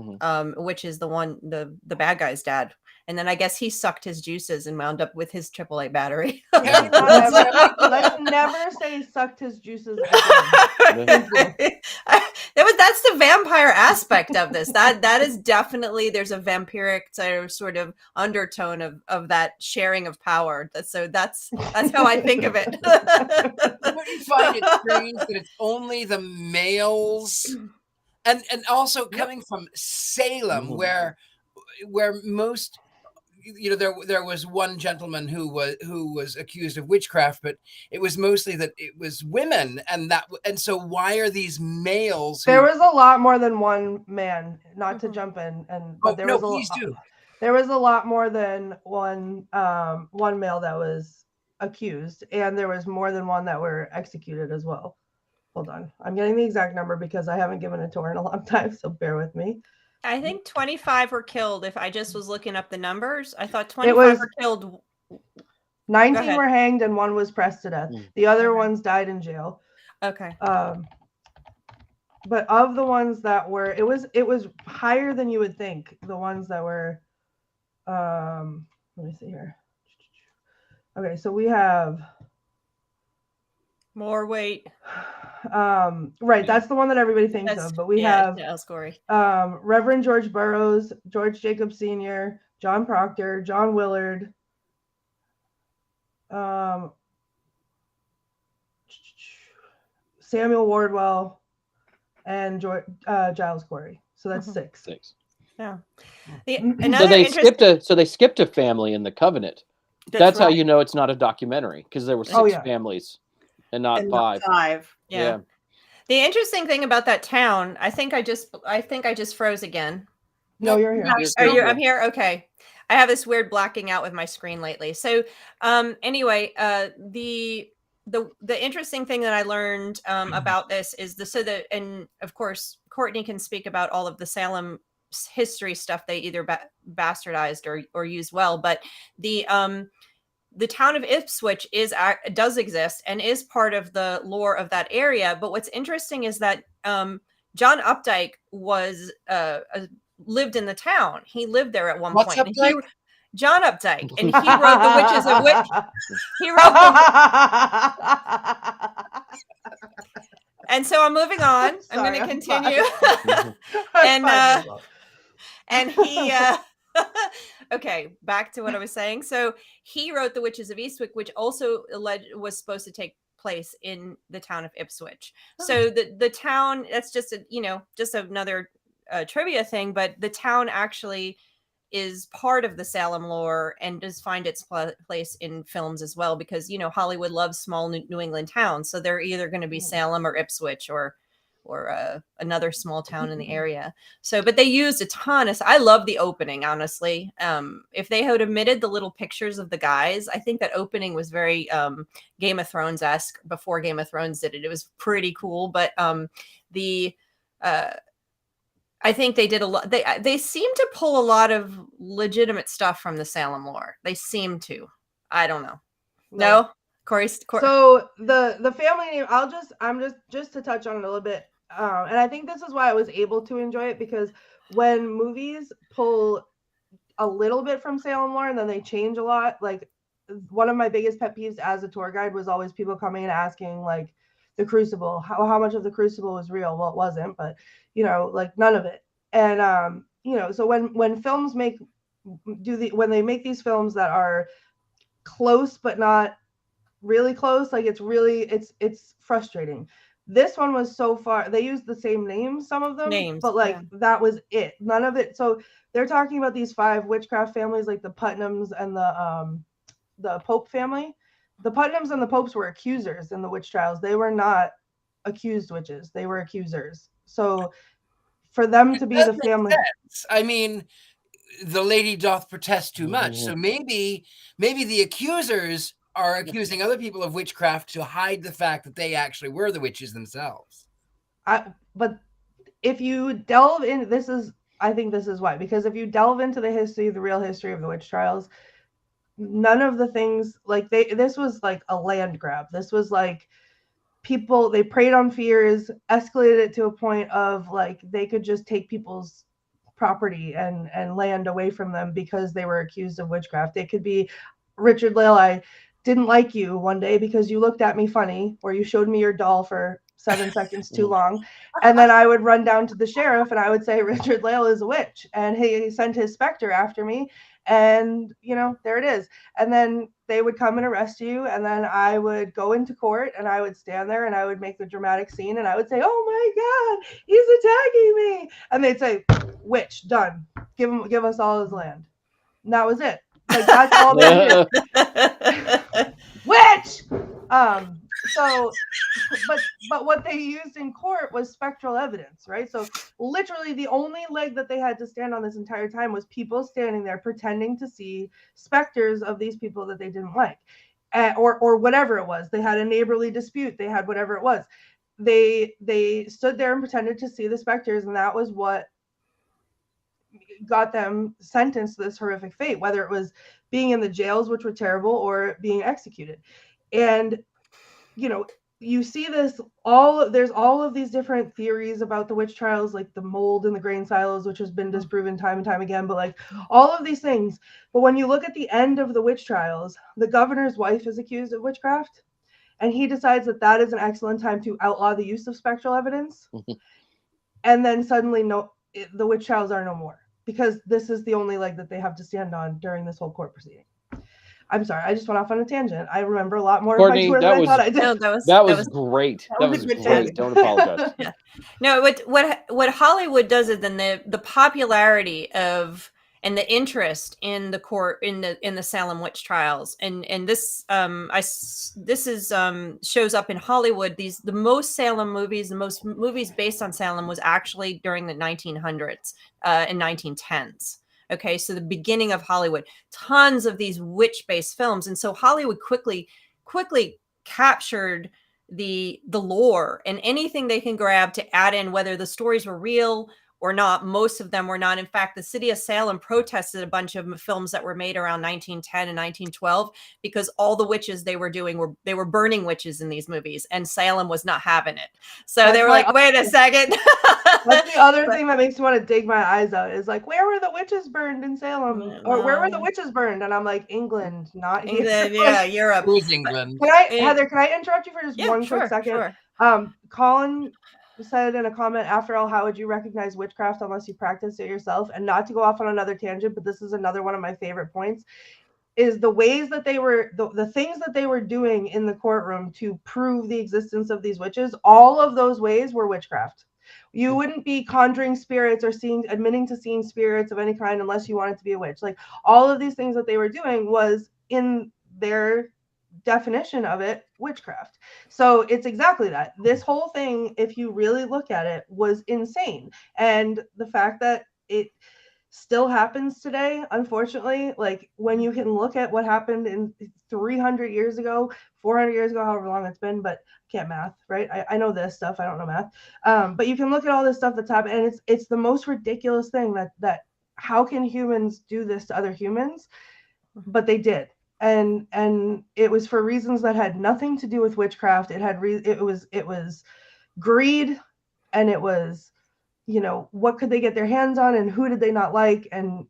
which is the bad guy's dad. And then I guess he sucked his juices and wound up with his AAA battery. Let's never say sucked his juices again. That's the vampire aspect of this. That is definitely, there's a vampiric sort of undertone of that sharing of power. So that's how I think of it. Don't you find it strange that it's only the males, and also coming from Salem, where most, there was one gentleman who was accused of witchcraft, but it was mostly that it was women, and so why are these males? There was a lot more than one man. Not to jump in, but there was a lot more than one male that was accused, and there was more than one that were executed as well. Hold on, I'm getting the exact number because I haven't given a tour in a long time, so bear with me. I think 25 were killed. If I just was looking up the numbers, I thought 25 were killed. 19 were hanged and one was pressed to death. The other ones died in jail. Okay. But of the ones that were, it was higher than you would think. The ones that were, let me see here. Okay, so we have more weight. Right, that's the one that everybody thinks of, but we have Reverend George Burroughs, George Jacob Sr., John Proctor, John Willard, Samuel Wardwell, and Giles Corey. So that's six. Yeah. So they skipped a family in the Covenant. That's how you know it's not a documentary, because there were six families and not five. Yeah. The interesting thing about that town, I think I just froze again. No, you're here. I'm here. Okay. I have this weird blacking out with my screen lately. So, anyway, the interesting thing that I learned about this is and of course, Courtney can speak about all of the Salem history stuff they either bastardized or used well, but the town of Ipswich does exist and is part of the lore of that area. But what's interesting is that John Updike was lived in the town. He lived there at one point. John Updike, and he wrote The Witches of Witch. He wrote and so I'm moving on. I'm going to continue. And he okay, back to what I was saying. So he wrote The Witches of Eastwick, which also was supposed to take place in the town of Ipswich. So the town, that's just just another trivia thing, but the town actually is part of the Salem lore and does find its place in films as well, because Hollywood loves small New England towns, so they're either going to be Salem or Ipswich or another small town in the area. So, but they used a ton of. I love the opening, honestly. If they had omitted the little pictures of the guys, I think that opening was very Game of Thrones-esque before Game of Thrones did it. It was pretty cool, but I think they did a lot. They seem to pull a lot of legitimate stuff from the Salem lore. They seem to. I don't know. No? Corey. So the family name, I'm just to touch on it a little bit. And I think this is why I was able to enjoy it, because when movies pull a little bit from Salem lore and then they change a lot, like one of my biggest pet peeves as a tour guide was always people coming and asking, like, the Crucible, how much of the Crucible was real? Well, it wasn't, but like none of it. And so when films when they make these films that are close but not really close, like it's frustrating. This one was so far, they used the same names, some of them, but like that was it, none of it. So they're talking about these 5 witchcraft families, like the Putnams and the Pope family. The Putnams and the Popes were accusers in the witch trials. They were not accused witches, they were accusers. So for them to be the family, I mean, the lady doth protest too much. So maybe the accusers are accusing other people of witchcraft to hide the fact that they actually were the witches themselves. But if you delve in, I think this is why, because if you delve into the real history of the witch trials, none of the things, like this was like a land grab. This was like people, they preyed on fears, escalated it to a point of like they could just take people's property and land away from them because they were accused of witchcraft. It could be, Richard-Lael, I didn't like you one day because you looked at me funny, or you showed me your doll for 7 seconds too long. And then I would run down to the sheriff and I would say, Richard-Lael is a witch, and he sent his specter after me. And there it is. And then they would come and arrest you, and then I would go into court and I would stand there and I would make the dramatic scene and I would say, oh my God, he's attacking me. And they'd say, witch, done. Give us all his land. And that was it. Like, that's all they did. Witch. So, but what they used in court was spectral evidence, right? So literally the only leg that they had to stand on this entire time was people standing there pretending to see specters of these people that they didn't like, or whatever it was. They had a neighborly dispute. They had whatever it was. They stood there and pretended to see the specters, and that was what got them sentenced to this horrific fate, whether it was being in the jails, which were terrible, or being executed. And you see this there's all of these different theories about the witch trials, like the mold in the grain silos, which has been disproven time and time again, but like all of these things. But when you look at the end of the witch trials, the governor's wife is accused of witchcraft, and he decides that is an excellent time to outlaw the use of spectral evidence. And then suddenly the witch trials are no more, because this is the only leg that they have to stand on during this whole court proceeding. I'm sorry, I just went off on a tangent. I remember a lot more of my tour than I thought I did. No, that was great. That was great. Don't apologize. Yeah. No, what Hollywood does is then the popularity of and the interest in the court in the Salem witch trials, and this shows up in Hollywood. The most Salem movies, the most movies based on Salem was actually during the 1900s and 1910s. Okay, so the beginning of Hollywood, tons of these witch-based films, and so Hollywood quickly captured the lore and anything they can grab to add in, whether the stories were real or not. Most of them were not. In fact, the city of Salem protested a bunch of films that were made around 1910 and 1912 because all the witches they were doing they were burning witches in these movies, and Salem was not having it. So they were like, wait a second. That's the other thing that makes me want to dig my eyes out, is like, where were the witches burned in Salem? Or where were the witches burned? And I'm like, England, not here. England, yeah, Europe. Who's England? Heather, can I interrupt you for just one quick second? Sure. Colin said in a comment, after all, how would you recognize witchcraft unless you practice it yourself? And not to go off on another tangent, but this is another one of my favorite points, is the ways that they were, the things that they were doing in the courtroom to prove the existence of these witches. All of those ways were witchcraft. You wouldn't be conjuring spirits or admitting to seeing spirits of any kind unless you wanted to be a witch. Like, all of these things that they were doing was, in their definition of it, witchcraft. So it's exactly that. This whole thing, if you really look at it, was insane. And the fact that it still happens today, unfortunately, like when you can look at what happened in 300 years ago, 400 years ago, however long it's been, but I can't math, right? I know this stuff, I don't know math. But you can look at all this stuff that's happened, and it's the most ridiculous thing that how can humans do this to other humans? But they did. And it was for reasons that had nothing to do with witchcraft. It was greed, and it was, what could they get their hands on and who did they not like, and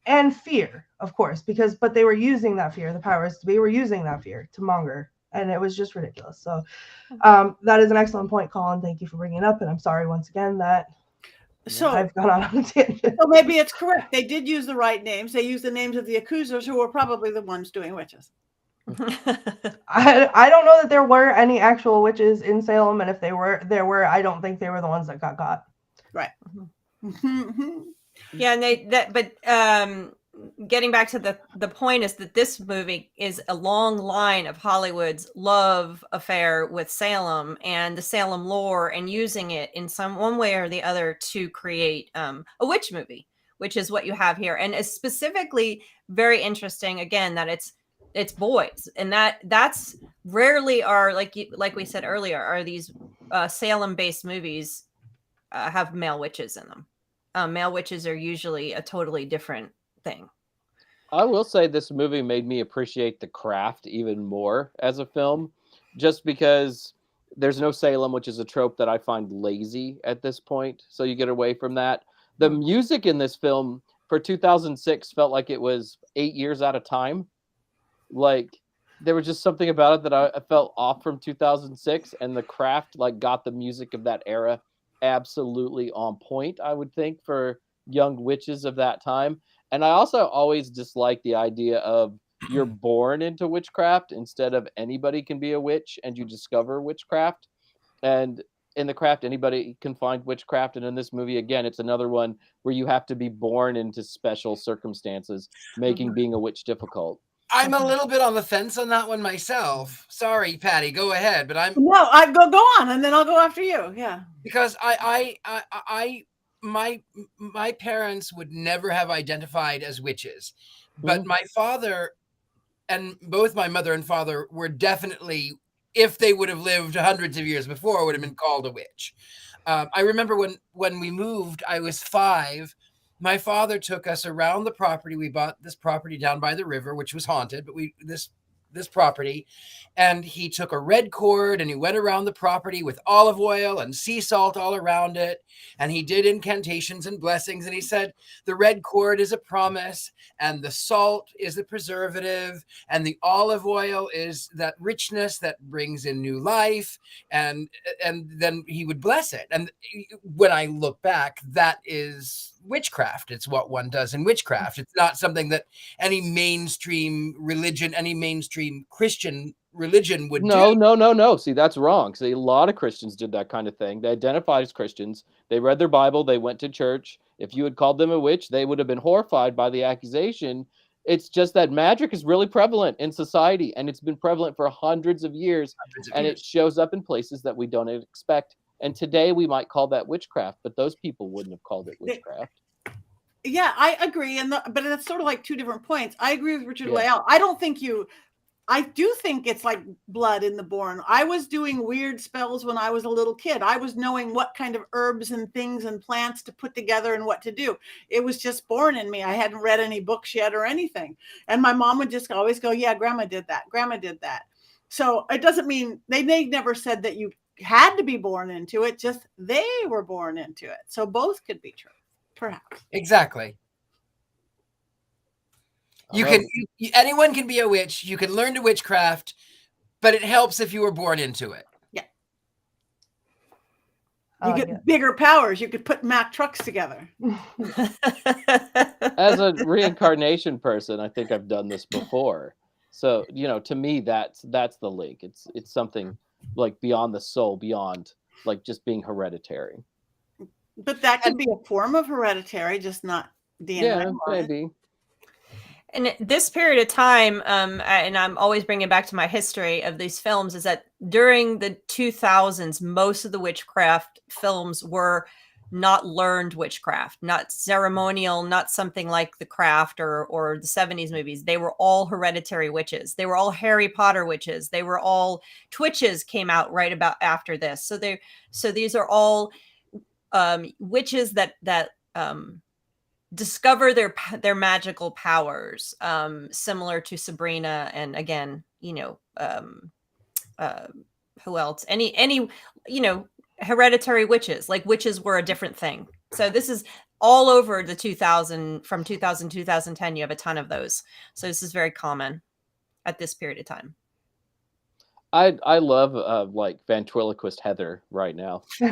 and fear, of course, but they were using that fear, the powers to be were using that fear to monger, and it was just ridiculous. So that is an excellent point, Colin. Thank you for bringing it up, and I'm sorry once again that I've gone on a tangent. So maybe it's correct. They did use the right names. They used the names of the accusers, who were probably the ones doing witches. I don't know that there were any actual witches in Salem, and if there were, I don't think they were the ones that got caught. Right. Yeah, and getting back to the point is that this movie is a long line of Hollywood's love affair with Salem and the Salem lore, and using it in one way or the other to create a witch movie, which is what you have here. And it's specifically very interesting, again, that it's boys, and that's rarely are, like we said earlier, are these Salem based movies have male witches in them. Male witches are usually a totally different thing. I will say this movie made me appreciate the craft even more as a film, just because there's no Salem, which is a trope that I find lazy at this point. So you get away from that. The music in this film for 2006 felt like it was 8 years out of time. Like there was just something about it that I felt off from 2006, and the craft got the music of that era absolutely on point, I would think, for young witches of that time. And I also always disliked the idea of you're born into witchcraft instead of anybody can be a witch and you discover witchcraft. And in the craft, anybody can find witchcraft. And in this movie, again, it's another one where you have to be born into special circumstances, making being a witch difficult. I'm a little bit on the fence on that one myself. Sorry, Patti, go ahead. But I go on, and then I'll go after you. Yeah, because my parents would never have identified as witches, but my father and both my mother and father were definitely, if they would have lived hundreds of years before, would have been called a witch. I remember when we moved, I was 5. My father took us around the property. We bought this property down by the river, which was haunted, but this property, and he took a red cord and he went around the property with olive oil and sea salt all around it, and he did incantations and blessings, and he said the red cord is a promise, and the salt is the preservative, and the olive oil is that richness that brings in new life, and then he would bless it. And when I look back, that is witchcraft. It's what one does in witchcraft. It's not something that any mainstream religion, any mainstream Christian religion would do. No. See, that's wrong. See, a lot of Christians did that kind of thing. They identified as Christians. They read their Bible. They went to church. If you had called them a witch, they would have been horrified by the accusation. It's just that magic is really prevalent in society, and it's been prevalent for hundreds of years, and it shows up in places that we don't expect. And today we might call that witchcraft, but those people wouldn't have called it witchcraft. Yeah, I agree. But it's sort of like two different points. I agree with Richard-Lael. I do think it's like blood in the born. I was doing weird spells when I was a little kid. I was knowing what kind of herbs and things and plants to put together and what to do. It was just born in me. I hadn't read any books yet or anything. And my mom would just always go, yeah, grandma did that. Grandma did that. So it doesn't mean they never said that you had to be born into it, just they were born into it. So both could be true, perhaps. Exactly. Anyone can be a witch. You can learn to witchcraft, but it helps if you were born into it. Yeah. You get bigger powers. You could put Mack trucks together. As a reincarnation person, I think I've done this before. So, to me, that's the link. It's something like beyond the soul, beyond like just being hereditary. But that could be a form of hereditary, just not DNA. Yeah, maybe. And this period of time, and I'm always bringing it back to my history of these films, is that during the 2000s, most of the witchcraft films were not learned witchcraft, not ceremonial, not something like The Craft or the 70s movies. They were all hereditary witches. They were all Harry Potter witches. They were all Twitches came out right about after this. So these are all witches that discover their magical powers, similar to Sabrina, and again, who else? Any hereditary witches. Like witches were a different thing. So this is all over the 2000, from 2000 to 2010. You have a ton of those. So this is very common at this period of time. I love like ventriloquist Heather right now. Oh,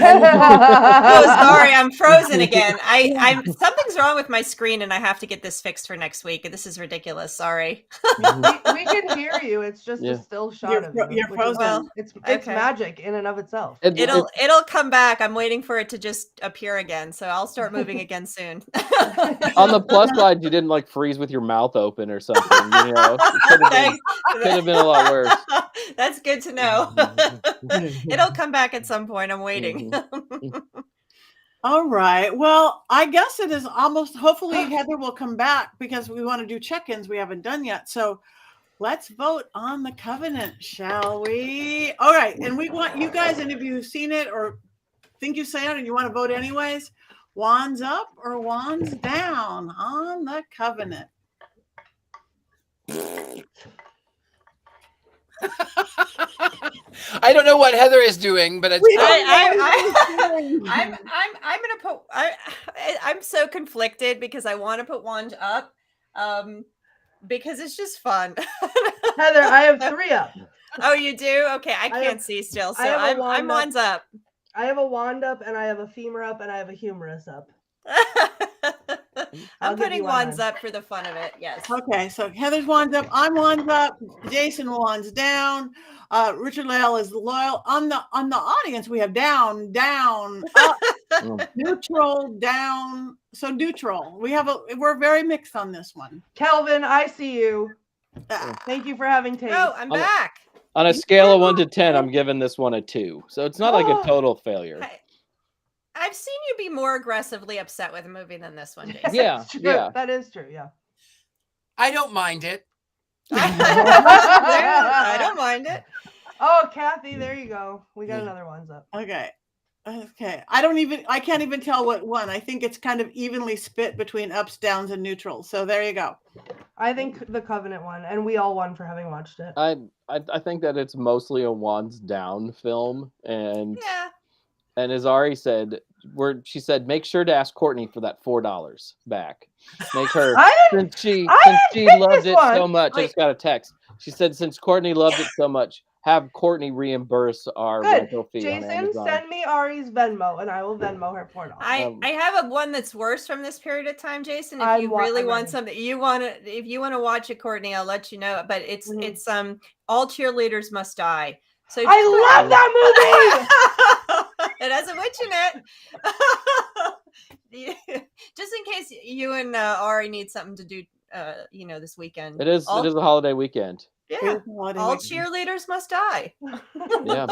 sorry, I'm frozen again. I'm something's wrong with my screen, and I have to get this fixed for next week. This is ridiculous. Sorry. we can hear you. It's just a still shot of you. You're frozen. Well, It's okay. magic in and of itself. It'll come back. I'm waiting for it to just appear again, so I'll start moving again soon. On the plus side, you didn't like freeze with your mouth open or something. You know, it could have been a lot worse. That's good to know. It'll come back at some point. I'm waiting. All right. Well, I guess it is almost, hopefully Heather will come back because we want to do check-ins we haven't done yet. So let's vote on the Covenant, shall we? All right. And we want you guys, and if you've seen it or think you've seen it and you want to vote anyways, wands up or wands down on the Covenant. I don't know what Heather is doing, but it's I'm gonna put. I'm so conflicted because I want to put wand up, because it's just fun. Heather, I have 3 up. Oh, you do? Okay, I can't see still, so I'm wands up. I have a wand up, and I have a femur up, and I have a humerus up. I'm putting wands up for the fun of it. Yes. Okay, so Heather's wands up. I'm wands up. Jason wands down. Richard-Lael is loyal. On the audience, we have down, up, neutral, down. So neutral. We're very mixed on this one. Kelvin, I see you. Thank you for having taste. Oh, I'm back. On a scale of 1 to 10, I'm giving this one a 2. So it's not like a total failure. I've seen you be more aggressively upset with a movie than this one, Jason. Yeah, yeah. That is true, yeah. I don't mind it. I don't mind it. Oh, Kathy, there you go. We got another one's up. Okay. I can't even tell what one. I think it's kind of evenly split between ups, downs, and neutrals. So there you go. I think the Covenant won, and we all won for having watched it. I think that it's mostly a wands down film, and Yeah. And as Ari said, she said, make sure to ask Courtney for that $4 back. Make her, since she loved it so much. I just got a text. She said, since Courtney loved it so much, have Courtney reimburse our rental fee. Jason, send me Ari's Venmo, and I will Venmo her $4. I have one that's worse from this period of time, Jason. If you really want something, if you want to watch it, Courtney, I'll let you know. But it's All Cheerleaders Must Die. So I love that movie. It has a witch in it. Just in case you and Ari need something to do, this weekend. It is a holiday weekend. Yeah, all cheerleaders must die. Yeah.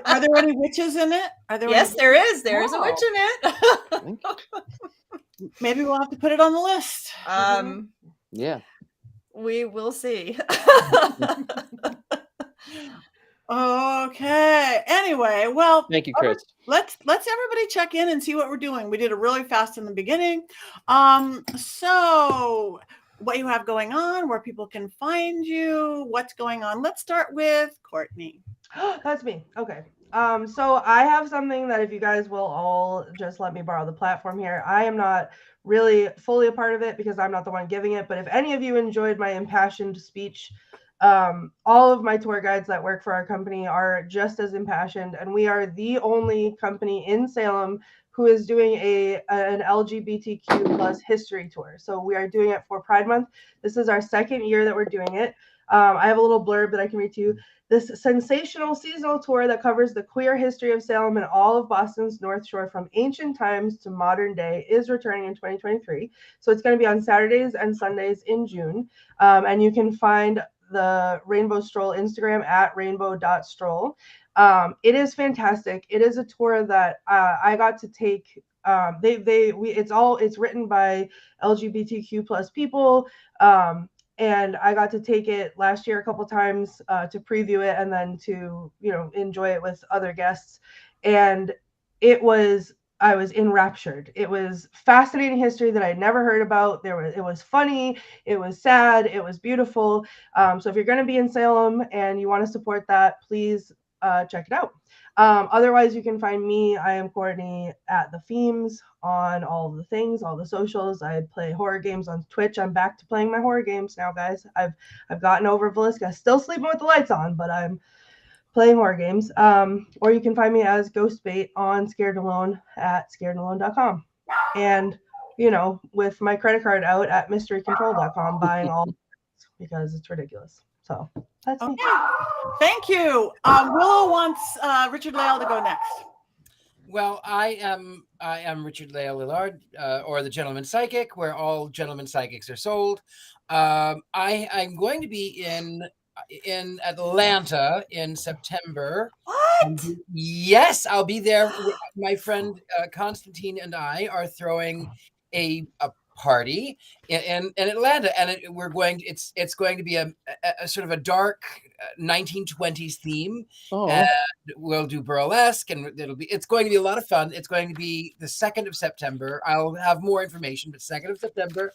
Are there any witches in it? Yes, there is. There is a witch in it. Maybe we'll have to put it on the list. Yeah. We will see. Okay. Anyway, well, thank you, Chris. Let's everybody check in and see what we're doing. We did it really fast in the beginning. So what you have going on, where people can find you, what's going on. Let's start with Courtney. That's me. Okay. So I have something that if you guys will all just let me borrow the platform here. I am not really fully a part of it because I'm not the one giving it. But if any of you enjoyed my impassioned speech, all of my tour guides that work for our company are just as impassioned, and we are the only company in Salem who is doing an LGBTQ plus history tour. So we are doing it for Pride Month. This is our second year that we're doing it. I have a little blurb that I can read to you. This sensational seasonal tour that covers the queer history of Salem and all of Boston's North Shore from ancient times to modern day is returning in 2023. So it's going to be on Saturdays and Sundays in June. And you can find the Rainbow Stroll Instagram at rainbow.stroll. It is fantastic. It is a tour that I got to take. It's written by LGBTQ plus people. And I got to take it last year a couple times to preview it and then to, enjoy it with other guests. And I was enraptured. It was fascinating history that I'd never heard about. It was funny. It was sad. It was beautiful. So if you're going to be in Salem and you want to support that, please check it out. Otherwise, you can find me. I am Courtney at the Themes on all the things, all the socials. I play horror games on Twitch. I'm back to playing my horror games now, guys. I've gotten over Velisca. Still sleeping with the lights on, but I'm playing horror games. Or you can find me as Ghostbait on Scared Alone at scaredalone.com. And, with my credit card out at mysterycontrol.com buying all because it's ridiculous. So that's me. Thank you. Willow wants Richard-Lael to go next. Well, I am Richard-Lael Lillard, or the Gentleman Psychic, where all gentleman psychics are sold. I'm going to be in Atlanta in September. What? Yes, I'll be there. My friend Constantine and I are throwing a party in Atlanta, and it's going to be a sort of a dark 1920s theme. And we'll do burlesque, and it's going to be a lot of fun. It's going to be the 2nd of September. I'll have more information, but 2nd of September.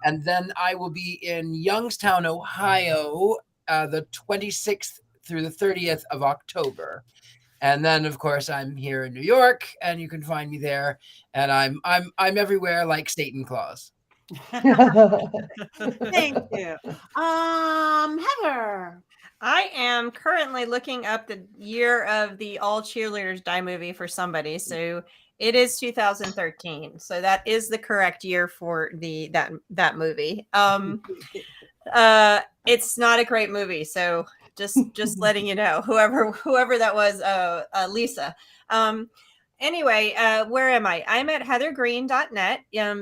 And then I will be in Youngstown, Ohio, the 26th through the 30th of October. And then, of course, I'm here in New York, and you can find me there. And I'm everywhere like Satan Claus. Thank you. Heather. I am currently looking up the year of the All Cheerleaders Die movie for somebody. So it is 2013. So that is the correct year for that movie. It's not a great movie, so just letting you know, whoever that was, Lisa. Anyway, where am I? I'm at heathergreene.net.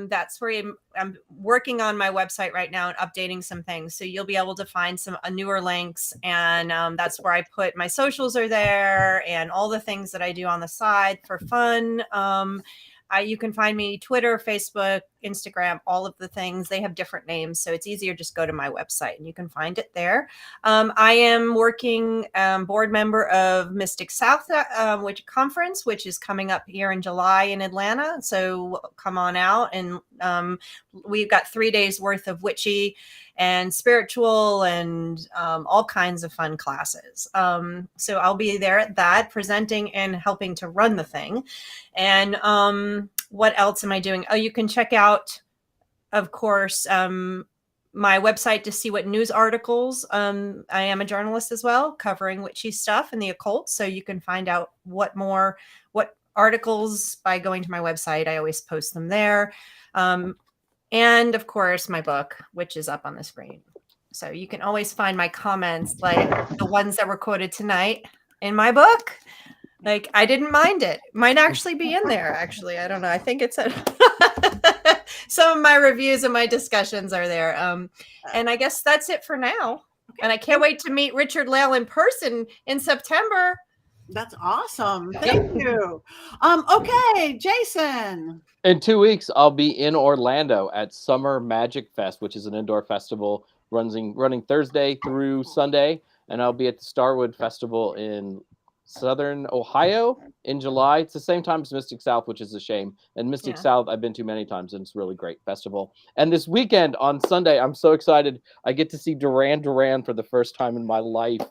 That's where I'm working on my website right now and updating some things. So you'll be able to find some newer links, and that's where I put my socials are there and all the things that I do on the side for fun. You can find me Twitter, Facebook, Instagram, all of the things. They have different names, so it's easier. Just go to my website and you can find it there. I am working board member of Mystic South conference, which is coming up here in July in Atlanta. So come on out, and we've got 3 days worth of witchy and spiritual and all kinds of fun classes. So I'll be there at that, presenting and helping to run the thing. And what else am I doing? Oh, you can check out, of course, my website to see what news articles. I am a journalist as well, covering witchy stuff and the occult. So you can find out what articles by going to my website. I always post them there. And of course, my book, which is up on the screen. So you can always find my comments, like the ones that were quoted tonight in my book. Like, I didn't mind it. Might actually be in there, actually. I don't know. I think it's some of my reviews and my discussions are there. And I guess that's it for now. Okay. And I can't wait to meet Richard-Lael in person in September. That's awesome. Thank you. Okay, Jason. In 2 weeks, I'll be in Orlando at Summer Magic Fest, which is an indoor festival running Thursday through Sunday. And I'll be at the Starwood Festival in Southern Ohio in July. It's the same time as Mystic South, which is a shame. And Mystic South, I've been to many times, and it's a really great festival. And this weekend on Sunday, I'm so excited. I get to see Duran Duran for the first time in my life,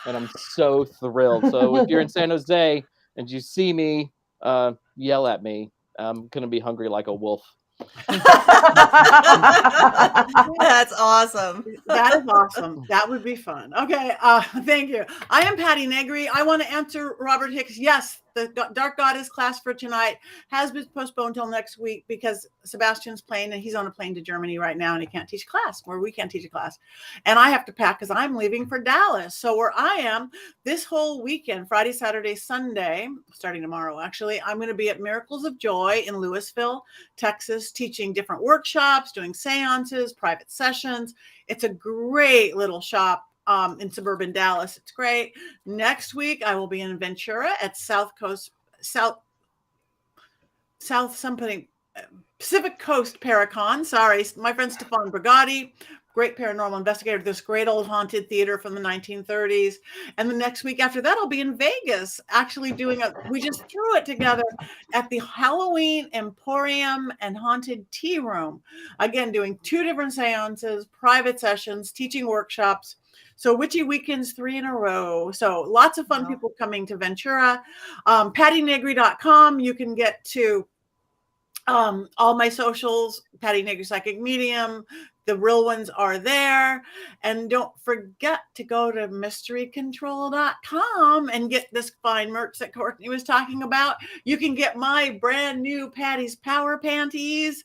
and I'm so thrilled. So if you're in San Jose and you see me, yell at me. I'm going to be hungry like a wolf. That's awesome. That is awesome. That would be fun. Okay. Thank you. I am Patti Negri. I want to answer Robert Hicks. Yes, the Dark Goddess class for tonight has been postponed till next week because Sebastian's playing, and he's on a plane to Germany right now, and he can't teach class, or we can't teach a class. And I have to pack because I'm leaving for Dallas. So where I am this whole weekend, Friday, Saturday, Sunday, starting tomorrow, actually, I'm going to be at Miracles of Joy in Louisville, Texas, teaching different workshops, doing seances, private sessions. It's a great little shop in suburban Dallas. It's great. Next week, I will be in Ventura at Pacific Coast Paracon. Sorry, my friend Stefan Brigatti, great paranormal investigator, this great old haunted theater from the 1930s. And the next week after that, I'll be in Vegas, actually we just threw it together at the Halloween Emporium and Haunted Tea Room. Again, doing 2 different seances, private sessions, teaching workshops. So Witchy Weekends 3 in a row. So lots of fun people coming to Ventura. PattiNegri.com. You can get to all my socials, Patti Negri Psychic Medium. The real ones are there. And don't forget to go to mysterycontrol.com and get this fine merch that Courtney was talking about. You can get my brand new Patti's Power Panties,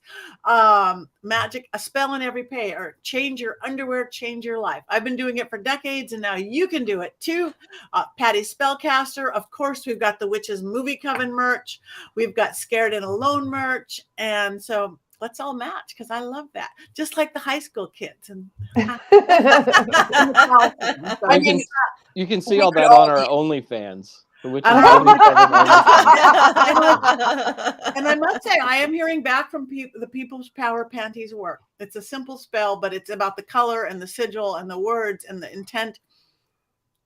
magic, a spell in every pair, change your underwear, change your life. I've been doing it for decades, and now you can do it too. Patti's Spellcaster. Of course, we've got the Witches Movie Coven merch. We've got Scared and Alone merch. And so let's all match, because I love that. Just like the high school kids. And you can see all that on our OnlyFans. And I must say, I am hearing back from the People's Power Panties work. It's a simple spell, but it's about the color and the sigil and the words and the intent.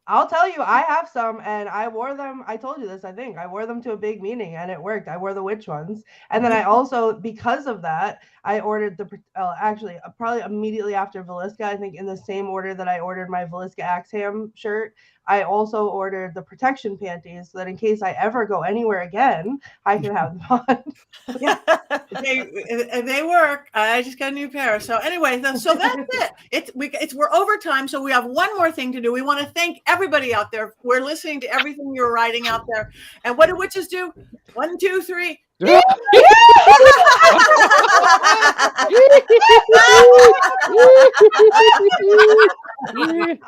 I'll tell you, I have some, and I wore them. I told you this, I think. I wore them to a big meeting, and it worked. I wore the witch ones. And then I also, because of that, I ordered actually, probably immediately after Velisca, I think in the same order that I ordered my Velisca Axham shirt, I also ordered the protection panties so that in case I ever go anywhere again, I can have them on. Yeah, they work. I just got a new pair. So anyway, so that's it. We're over time, so we have one more thing to do. We want to thank everybody out there. We're listening to everything you're writing out there. And what do witches do? 1, 2, 3.